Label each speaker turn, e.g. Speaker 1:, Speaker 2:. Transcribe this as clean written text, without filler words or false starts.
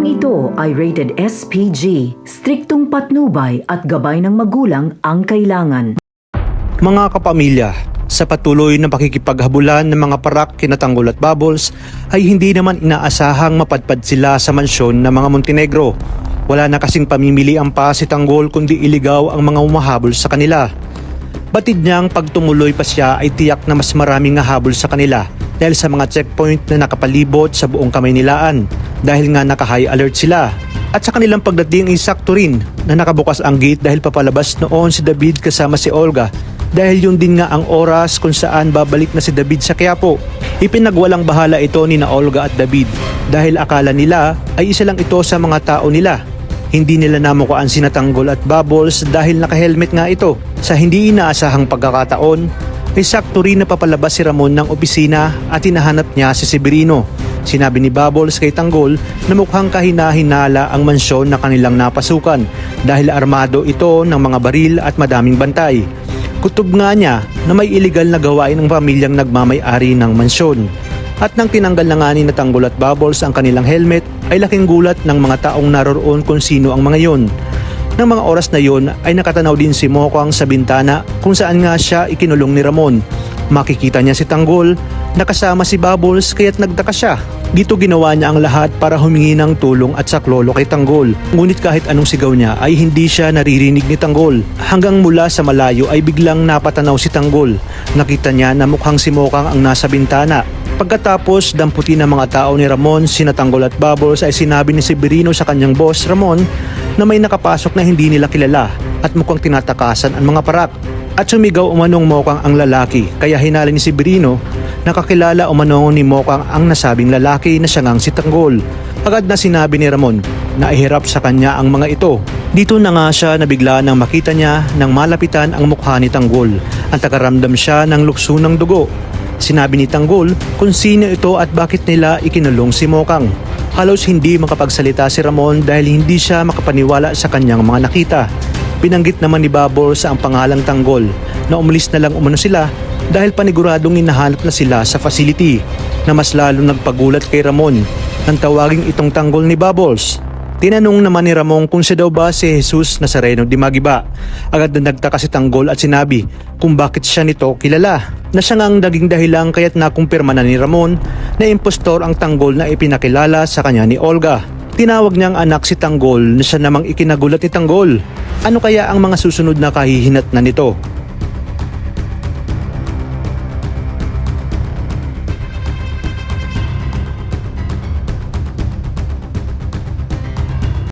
Speaker 1: Programang ito ay rated SPG, striktong patnubay at gabay ng magulang ang kailangan.
Speaker 2: Mga kapamilya, sa patuloy na pakikipaghabulan ng mga parak kina Tanggol at Bubbles ay hindi naman inaasahang mapadpad sila sa mansyon ng mga Montenegro. Wala na kasing pamimilian pa si Tanggol kundi iligaw ang mga umahabol sa kanila. Batid niyang pag tumuloy pa siya ay tiyak na mas maraming hahabol sa kanila dahil sa mga checkpoint na nakapalibot sa buong Kamaynilaan dahil nga naka-high alert sila. At sa kanilang pagdating ay sakto rin na nakabukas ang gate dahil papalabas noon si David kasama si Olga dahil yun din nga ang oras kung saan babalik na si David sa Quiapo. Ipinagwalang bahala ito ni na Olga at David dahil akala nila ay isa lang ito sa mga tao nila. Hindi nila namukaan sina Tanggol at Bubbles dahil naka-helmet nga ito. Sa hindi inaasahang pagkakataon, ay sakto rin na papalabas si Ramon ng opisina at hinahanap niya si Severino. Sinabi ni Bubbles kay Tanggol na mukhang kahina-hinala ang mansyon na kanilang napasukan dahil armado ito ng mga baril at madaming bantay. Kutob nga niya na may iligal na gawain ng pamilyang nagmamay-ari ng mansyon. At nang tinanggal na nga ni na Tanggol at Bubbles ang kanilang helmet ay laking gulat ng mga taong naroroon kung sino ang mga yon. Nang mga oras na yon ay nakatanaw din si Mokang sa bintana kung saan nga siya ikinulong ni Ramon. Makikita niya si Tanggol na kasama si Bubbles kaya't nagtaka siya. Dito ginawa niya ang lahat para humingi ng tulong at saklolo kay Tanggol. Ngunit kahit anong sigaw niya ay hindi siya naririnig ni Tanggol. Hanggang mula sa malayo ay biglang napatanaw si Tanggol. Nakita niya na mukhang si Mokang ang nasa bintana. Pagkatapos damputin ng mga tao ni Ramon, sina Tanggol at Bubbles ay sinabi ni Severino sa kanyang boss Ramon na may nakapasok na hindi nila kilala at mukhang tinatakasan ang mga parak. At sumigaw umanong Mokang ang lalaki kaya hinala ni Severino na kakilala umanong ni Mokang ang nasabing lalaki na siya ngang si Tanggol. Agad na sinabi ni Ramon na ihirap sa kanya ang mga ito. Dito na nga siya nabigla nang makita niya nang malapitan ang mukha ni Tanggol at nakaramdam siya ng lukso ng dugo. Sinabi ni Tanggol kung sino ito at bakit nila ikinulong si Mokang. Halos hindi makapagsalita si Ramon dahil hindi siya makapaniwala sa kanyang mga nakita. Binanggit naman ni Bubbles ang pangalang Tanggol na umalis na lang umano sila dahil paniguradong hinahanap na sila sa facility na mas lalong nagpagulat kay Ramon nang tawaging itong Tanggol ni Bubbles. Tinanong naman ni Ramon kung siya daw ba si Jesus Nazareno de Magiba. Agad na nagtaka si Tanggol at sinabi kung bakit siya nito kilala. Na siya ngang naging dahilan kaya't nakumpirma na ni Ramon na impostor ang Tanggol na ipinakilala sa kanya ni Olga. Tinawag niyang anak si Tanggol na siya namang ikinagulat ni Tanggol. Ano kaya ang mga susunod na kahihinatnan nito?